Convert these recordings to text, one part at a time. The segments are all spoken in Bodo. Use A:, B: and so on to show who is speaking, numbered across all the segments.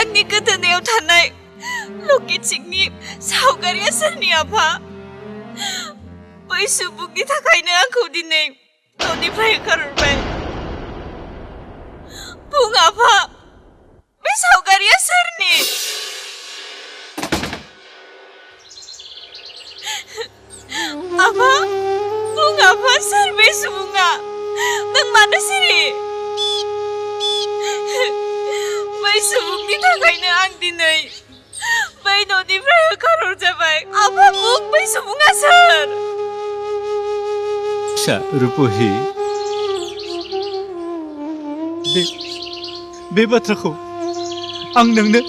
A: आंनि गोदोनायाव थानाय लकेटिंनि सावगारिया सोरनि आफा? बै सुबुंनि थाखायनो आंखौ दिनै न'निफ्राय होखारहरबाय। बुं आफा, बे सावगारिया सोरनि? आफा, बुं आफा, सोर बे सुबुङा? नों मानो सिरि? बै सुबुंनि थाखायनो आं दिनै बै न'निफ्राय होखारहरजाबाय। आफा, बुं, बै सुबुङा सोर?
B: फिसा रुपहि, बे बाथ्राखौ आं नोंनो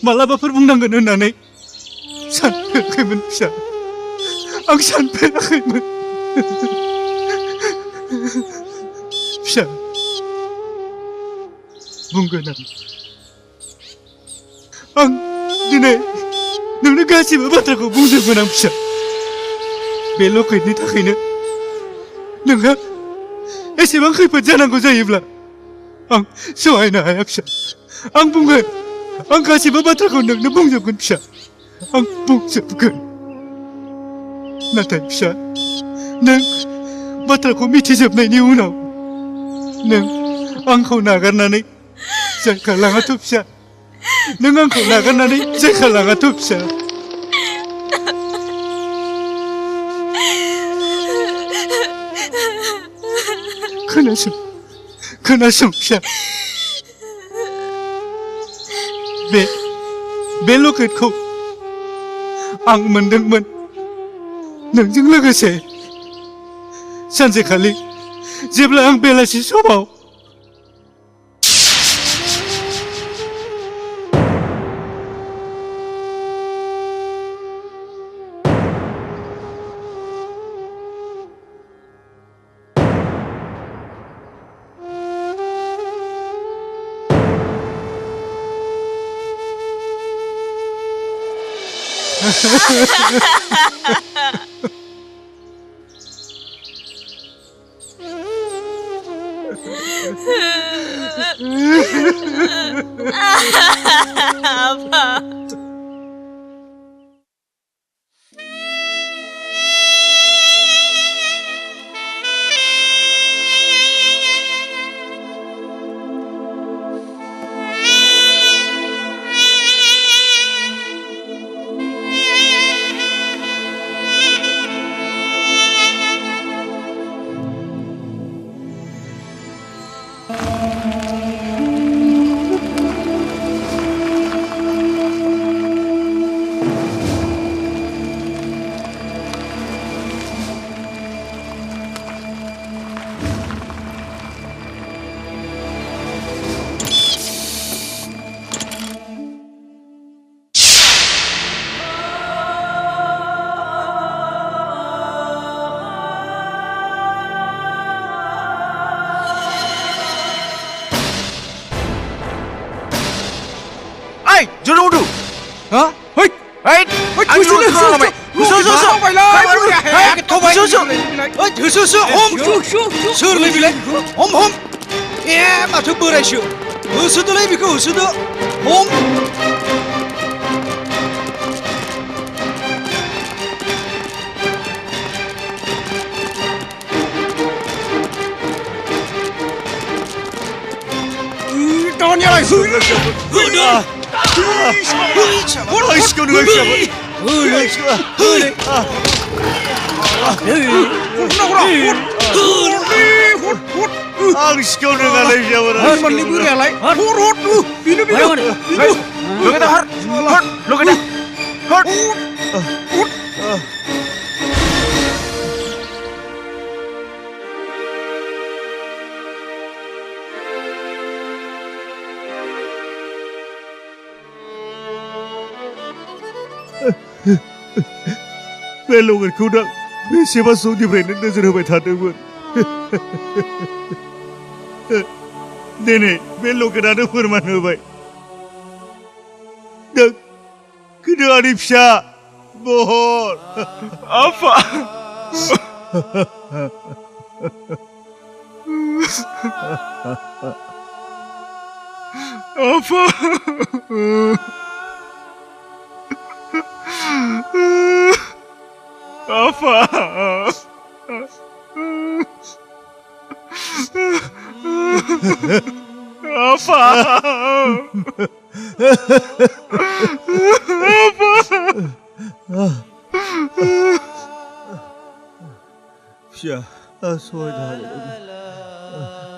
B: मालाबाफोर बुंनांगोन होननानै सानफेराखैमोन फिसा। आं सानफेराखैमोन फिसा। बुंगोन आं दिनै नोंनो गासिबो बाथ्राखौ बुंजोबगोन आं फिसा। बे लकेटनि थाखायनो नोंहा एसेबां खैफोद जानांगौ जायोब्ला आं सहायनो हाया फिसा। आं बुंगोन, आं गासिबो बाथ्राखौ नोंनो बुंजोबगोन फिसा। आं बुंजोबगोन। नाथाय फिसा, नों बाथ्राखौ मिथिजोबनायनि उनाव नों आंखौ नागारनानै जायगा लाङाथ' फिसा। नों आंखौ नागारनानै जायगा लाङाथ' फिसा। खोनासं फिसा। बे लकेटखौ आं मोनदोंमोन नोंजों लोगोसे सानसेखालि जेब्ला आं बेलासि समाव
A: apa?
C: Jodoh udah, hah? Hei, anh susu, susu, phải lên, susu, om, sữa lấy bị lấy, om, mà thứ bữa này sữa, sữa tôi lấy bị cái sữa đó, om. Đón nhà này, hư đưa.
B: बे लकेटखौ दा बेसेबा समनिफ्रायनो नोजोर होबाय थादोंमोन। दिनै बे लकेटआनो फोरमान होबाय नों गोदो आंनि फिसा महर।
D: आफा,
B: आफा आफा आफा
C: फिसा सहाय हागोन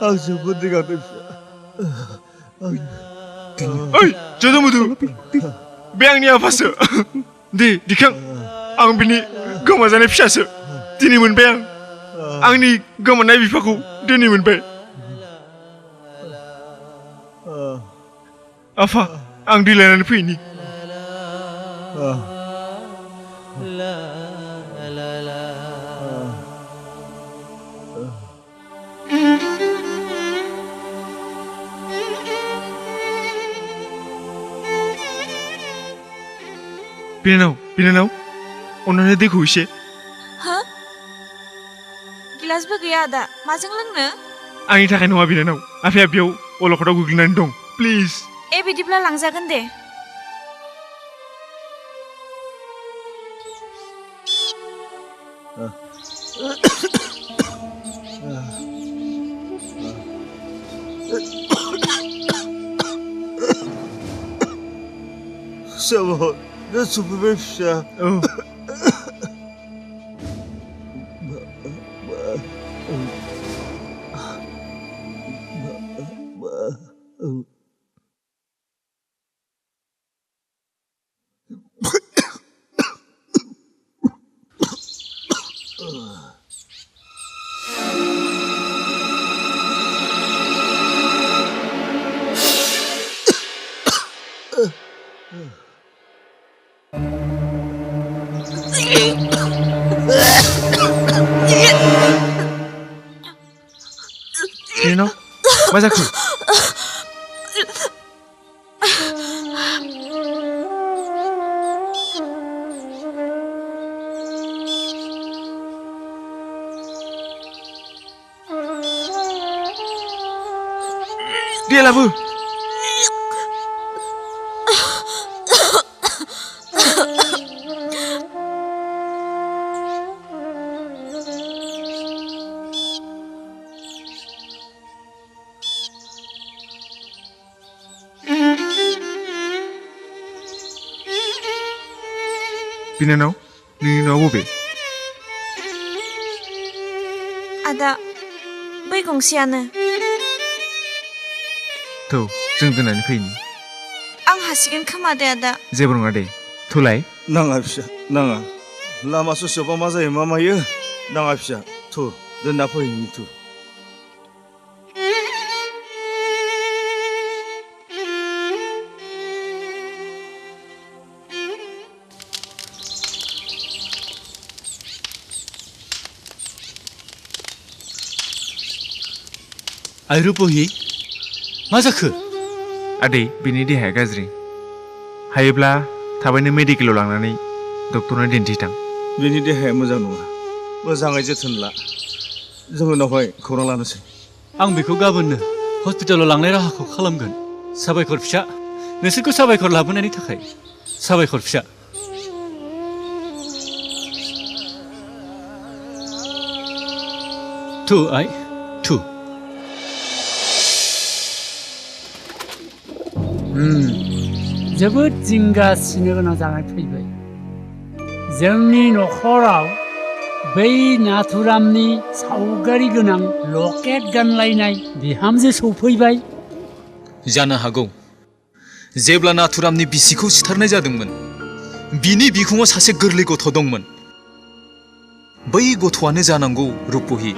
C: आं जोबोद दिगांदों
B: ओइ जोदोमोदो बे आंनि आफासो दे दिखां आं बिनि गोमाजानाय फिसासो दिनै मोनबाय आं आंनि गोमानाय बिफाखौ दिनै मोनबाय आफा आं दै लायनानै फैनि बिनानाव अन्नानै दैखौ एसे
A: हो गिलासबो गैया आदा माजों लोंनो
B: आंनि थाखाय नङा बिनानाव आफाया बेयाव अलखदाव गोग्लैनानै दं प्लिज
A: ए बिदिब्ला लांजागोन दे
C: Sabah nasıl bir şey?
B: बिनानाव मा जाखो दे लाबो बिनानाव नोंनि न'आ बबे
A: आदा बै गंसेयानो
B: थौ जों दोननानै फैनि
A: आं हासिगोन खोमा दे आदा
B: जेबो नङा दे थुलाय
C: नाङा फिसा नाङा लामा ससेयावबा मा जायो मा मायो नाङा फिसा थु दोनना फैनि थु
B: रुपहि मा जाखो आदै बिनि देहाया गाज्रि हायोब्ला थाबैनो मेडिकेलाव लांनानै डक्टरनो दिन्थिथां
C: बिनि देहाया मोजां नङा मोजाङै जोथोन ला जों उनावहाय खौरां लानोसै
D: आं बेखौ गाबोननो हस्पिटालाव लांनाय राहाखौ खालामगोन साबायखर फिसा नोंसोरखौ साबायखर लाबोनायनि थाखाय साबायखर फिसा थु आइ थु
E: जोबोद जिंगासिनो गोनां जानानै फैबाय जोंनि न'खराव बै नाथुरामनि सावगारि गोनां लकेट गानलायनाय बिहामजो सौफैबाय
F: जानो हागौ जेब्ला नाथुरामनि बिसिखौ सिथारनाय जादोंमोन बिनि बिखुङाव सासे गोरलै गथ' दंमोन बै गथ'आनो जानांगौ रुपहि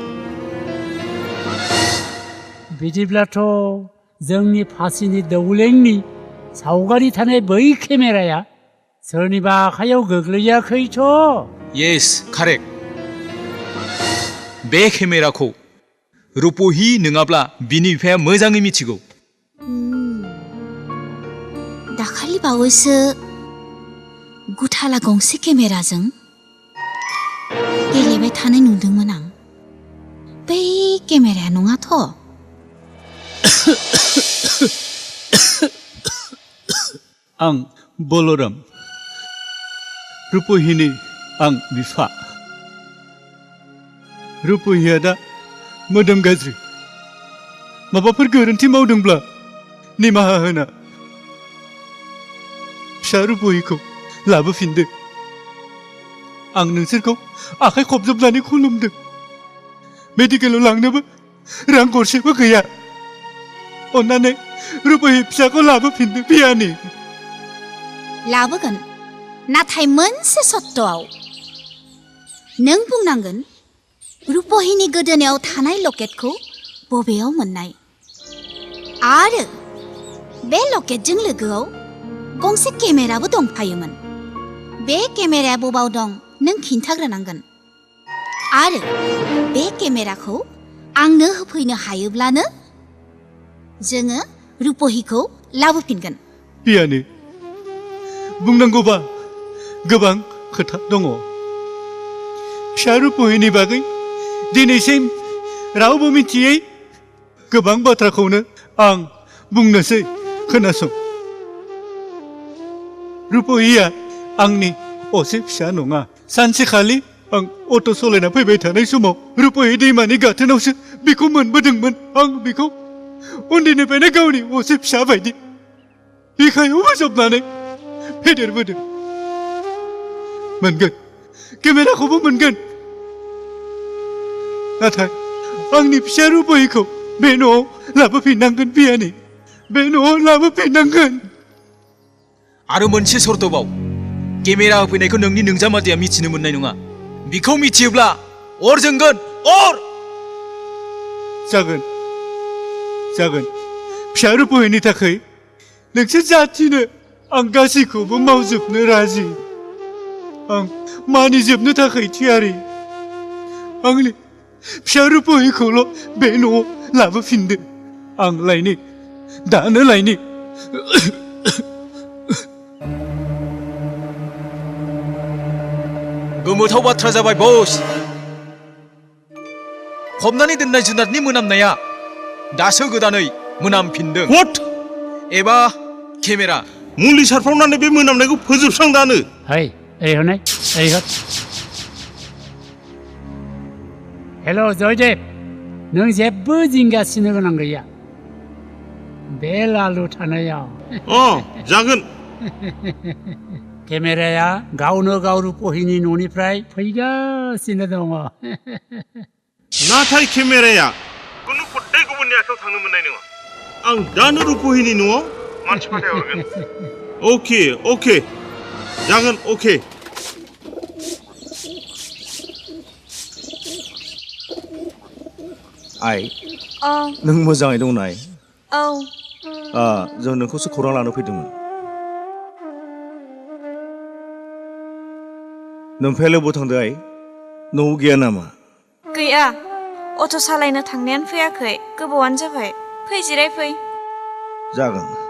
E: बिदिब्लाथ' जोंनि फासिनि दौलेंनि सावगारि थानाय बै केमेराया सोरनिबा आखायाव गोग्लैयाखैथ'
F: येस कारेक्ट बे केमेराखौ रुपहि नङाब्ला बिनि बिफाया मोजाङै मिथिगौ
G: दाखालि बावैसो गुथाला गंसे केमेराजों गेलेबाय थानाय नुदोंमोन आं बै केमेराया नङाथ'
D: आं बलराम रुपहिनि आं बिफा रुपहिया दा मोदोम गाज्रि माबाफोर गोरोन्थि मावदोंब्ला निमाहा होना फिसा रुपहिखौ लाबोफिनदो आं नोंसोरखौ आखाइ खबजोबनानै खुलुमदों मेडिकेलाव लांनोबो रां गरसेबो गैया अन्नानै रुपहि फिसाखौ लाबोफिनदो बियानि
G: लाबोगोन नाथाय मोनसे सत्तआव नों बुंनांगोन रुपहिनि गोदोनायाव थानाय लकेटखौ बबेयाव मोननाय आरो बे लकेटजों लोगोआव गंसे केमेराबो दंफायोमोन बे केमेराया बबाव दं नों खिन्थाग्रोनांगोन आरो बे केमेराखौ आंनो होफैनो हायोब्लानो जोङो रुपहिखौ लाबोफिनगोन
B: बियानि बुंनांगौबा गोबां खोथा दङ फिसा रुपहिनि बागै दिनैसिम रावबो मिथियै गोबां बाथ्राखौनो आं बुंनोसै खोनासं रुपहिया आंनि असे फिसा नङा सानसेखालि आं अट' सालायना फैबाय थानाय समाव रुपहि दैमानि गाथोनावसो बिखौ मोनबोदोंमोन आं बिखौ उन्दैनिफ्रायनो गावनि असे फिसा बायदि बिखायाव बोजबनानै फेदेरबोदों मोनगोन केमेराखौबो मोनगोन नाथाय आंनि फिसा रुपहिखौ बे न'आव लाबोफिननांगोन बियानि बे न'आव लाबोफिननांगोन
F: आरो मोनसे सर्तबाव केमेरा होफैनायखौ नोंनि नोंजामादैया मिथिनो मोननाय नङा बिखौ मिथियोब्ला अर जोंगोन अर
B: जागोन जागोन फिसा रुपहिनि थाखाय नोंसोर जाथिनो आं गासैखौबो मावजोबनो राजि आं मानिजोबनो थाखाय थियारि आंनि फिसा रुपहिखौल' बे न'आव लाबोफिनदो आं लायनि दानो लायनि
F: गोमोथाव बाथ्रा जाबाय बस फबनानै दोननाय जुनारनि मोनामनाया दासो गोदानै मोनामफिनदों एबा केमेरा
H: मुलि सारफ्रावनानै बे मोनामनायखौ फोजोबस्रांदानो
E: हाय ओरै हरनाय ओरै हर हेल' जयदेब नों जेबो जिंगासिनो गोनां गैया बे लालु थानायाव
H: जागोन
E: केमेराया गावनो गाव रुपहिनि न'निफ्राय फैगासिनो दङ
H: नाथाय केमेराया खुनु फद्दै गुबुननि आखायाव थांनो मोननाय नङा आं दानो रुपहिनि न'आव मानसि फाथायहरगोन अके अके जागोन अके
C: आइ
A: औ
C: नों मोजाङै दं नाय
A: औ
C: जों नोंखौसो खौरां लानो फैदोंमोन नोमफायालाय बबाव थांदों आइ न'आव गैया नामा
A: गैया अट' सालायनो थांनायानो फैयाखै गोबावानो जाबाय फै जिराय फै
C: जागोन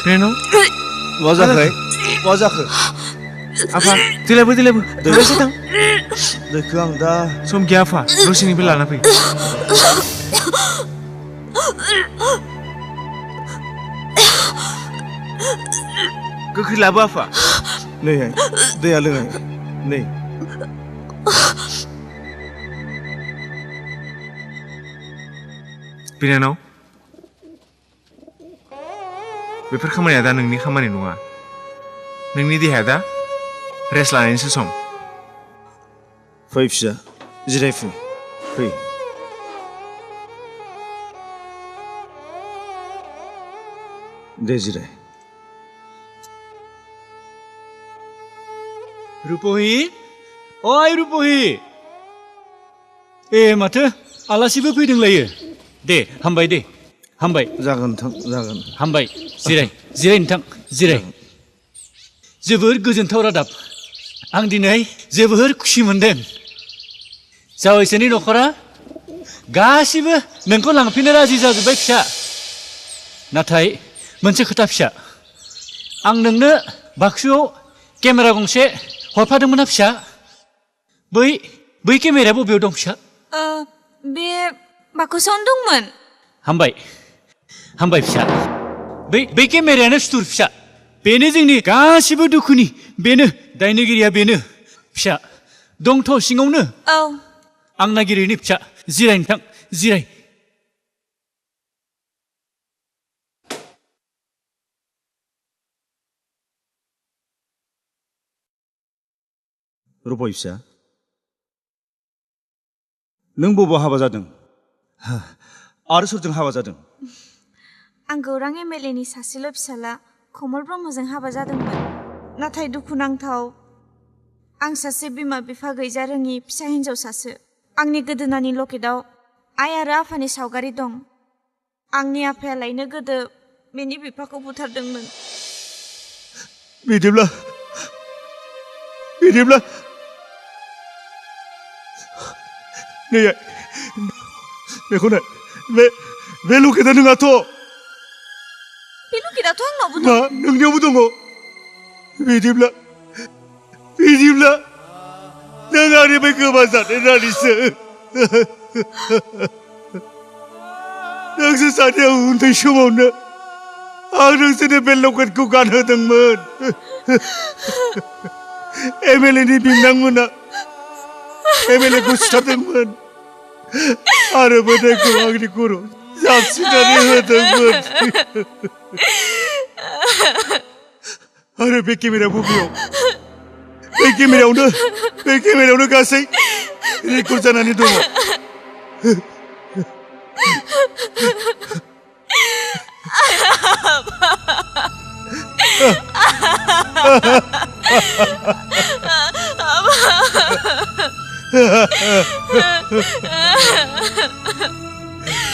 I: Reno?
C: मा जाखो मा जाखो
I: Apa? Dilebu. Terus datang.
C: दैखौ आं दा
I: Som gaya apa? Terus ini bila napi. Kau labu apa?
C: नै आइ दैया लोङाइ नै
I: Binenaw? बेफोर खामानिया दा नोंनि खामानि नङा नोंनि देहाया दा रेस्ट लानायनिसो सम
C: फै फिसा जिरायफु फै दे जिराय
B: रुपहि ओइ रुपहि ए माथो आलासिबो फैदोंलायो दे हामबाय दे हामबाय
C: जागोन नोंथां जागोन
D: हामबाय जिराय नोंथां जिराय जोबोर गोजोनथाव रादाब आं दिनै जोबोर खुसि मोनदों जावैसोनि न'खरा गासिबो नोंखौ लांफिननो राजि जाजोब्बाय फिसा नाथाय मोनसे खोथा फिसा आं नोंनो बाक्सुआव केमेरा गंसे हरफादोंमोन ना फिसा बै केमेराया बबेयाव दं फिसा
A: बे बाकसावनो दंमोन
D: हामबाय फिसा बै केमेरायानो सुथुर फिसा बेनो जोंनि गासिबो दुखुनि बेनो दायनिगिरिया बेनो फिसा दंथ' सिङावनो
A: औ
D: आं नागिरहैनि फिसा जिराय नोंथां जिराय
C: रुपय फिसा नों बबाव हाबा जादों आरो सोरजों हाबा जादों
A: आं गौरां MLA नि सासेल' फिसाला कमल ब्रह्मजों हाबा जादोंमोन नाथाय दुखुनांथाव आं सासे बिमा बिफा गैजा रोङि फिसा हिन्जावसासो आंनि गोदोनानि लकेटआव आइ आरो आफानि सावगारि दं आंनि आफायालायनो गोदो बेनि बिफाखौ बुथारदोंमोन
B: बिदिब्ला नै बेखौनो बे लकेटआ नोंहाथ'
A: बे लकेटआथ' आंनावबो
B: मा
A: दं
B: नोंनियावबो दङ बिदिब्ला नों आंनिफ्राय गोमाजानाय रानिसो नोंसोर सानैया उन्दै समावनो आं नोंसोरनो बे लकेटखौ गानहोदोंमोन MLA नि बिंनांमोना MLA खौ सिथारदोंमोन आरो मोदायखौ आंनि खर' जाबसिननानै होदोंमोन आरो बे केमेरा बबेयाव बे केमेरायावनो गासै रेकर्ड जानानै दङ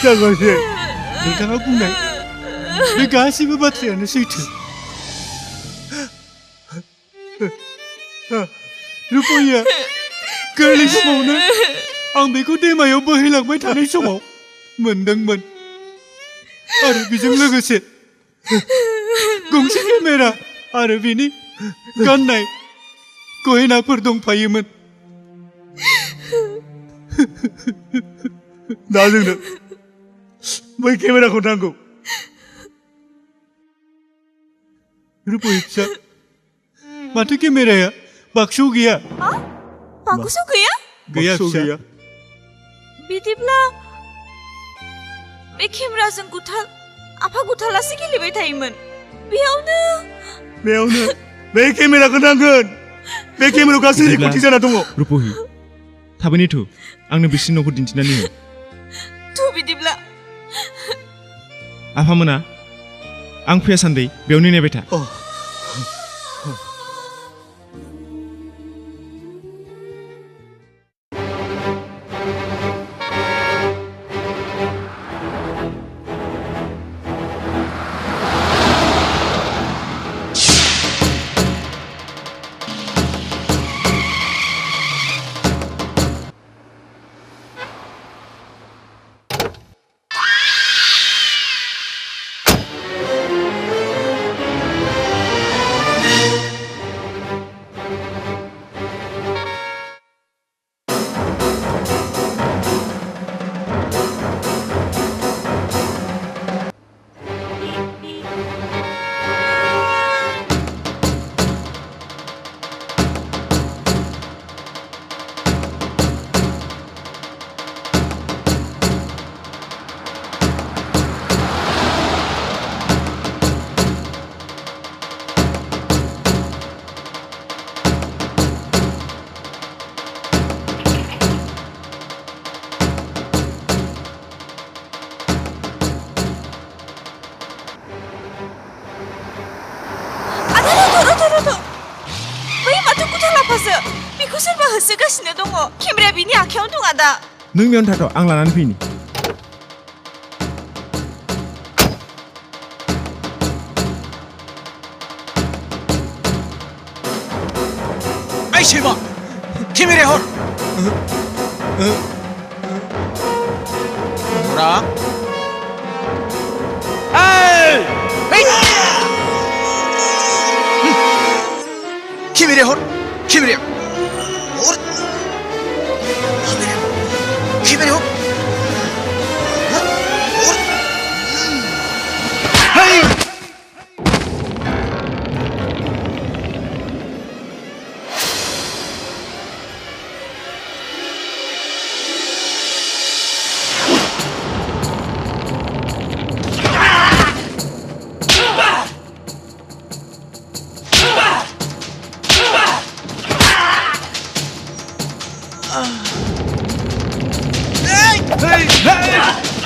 B: जागासै नोंथाङा बुंनाय बे गासैबो बाथ्रायानो सैथो रुपया गोरलै समावनो आं बेखौ दैमायाव बोहैलांबाय थानाय समाव मोनदोंमोन आरो बेजों लोगोसे गंसे केमेरा आरो बिनि गाननाय गहेनाफोर दंफायोमोन दा जोंनो बै केमेराखौ नांगौ रुपया फिसा माथो केमेराया बाक्सुआव गैया
A: बाक्सुआव गैया
B: गैया फिसा
A: बिदिब्ला बे केमेराजों आफा गुथालासो गेलेबाय थायोमोन बेयावनो
B: बे केमेराखौ नांगोन बे केमेरायाव गासै रेकर्डिं जाना दङ
I: रुपहि थाबैनो थु आंनो बिसिनि न'खौ दिन्थिनानै हो
A: बिदिब्ला
I: आफामोना आं फैया सान्दै बेयावनो नेबाय था
A: बेखौ सोरबा होसोगासिनो दङ केमेराया बिनि आखायावनो दं आदा
I: नों बेयावनो थाथ' आं लानानै फैनि
C: ओइ सैमा केमेराया हर हरा केमेराया हर खेमेरे और खेमेरे हो और हाय Hey! Hey!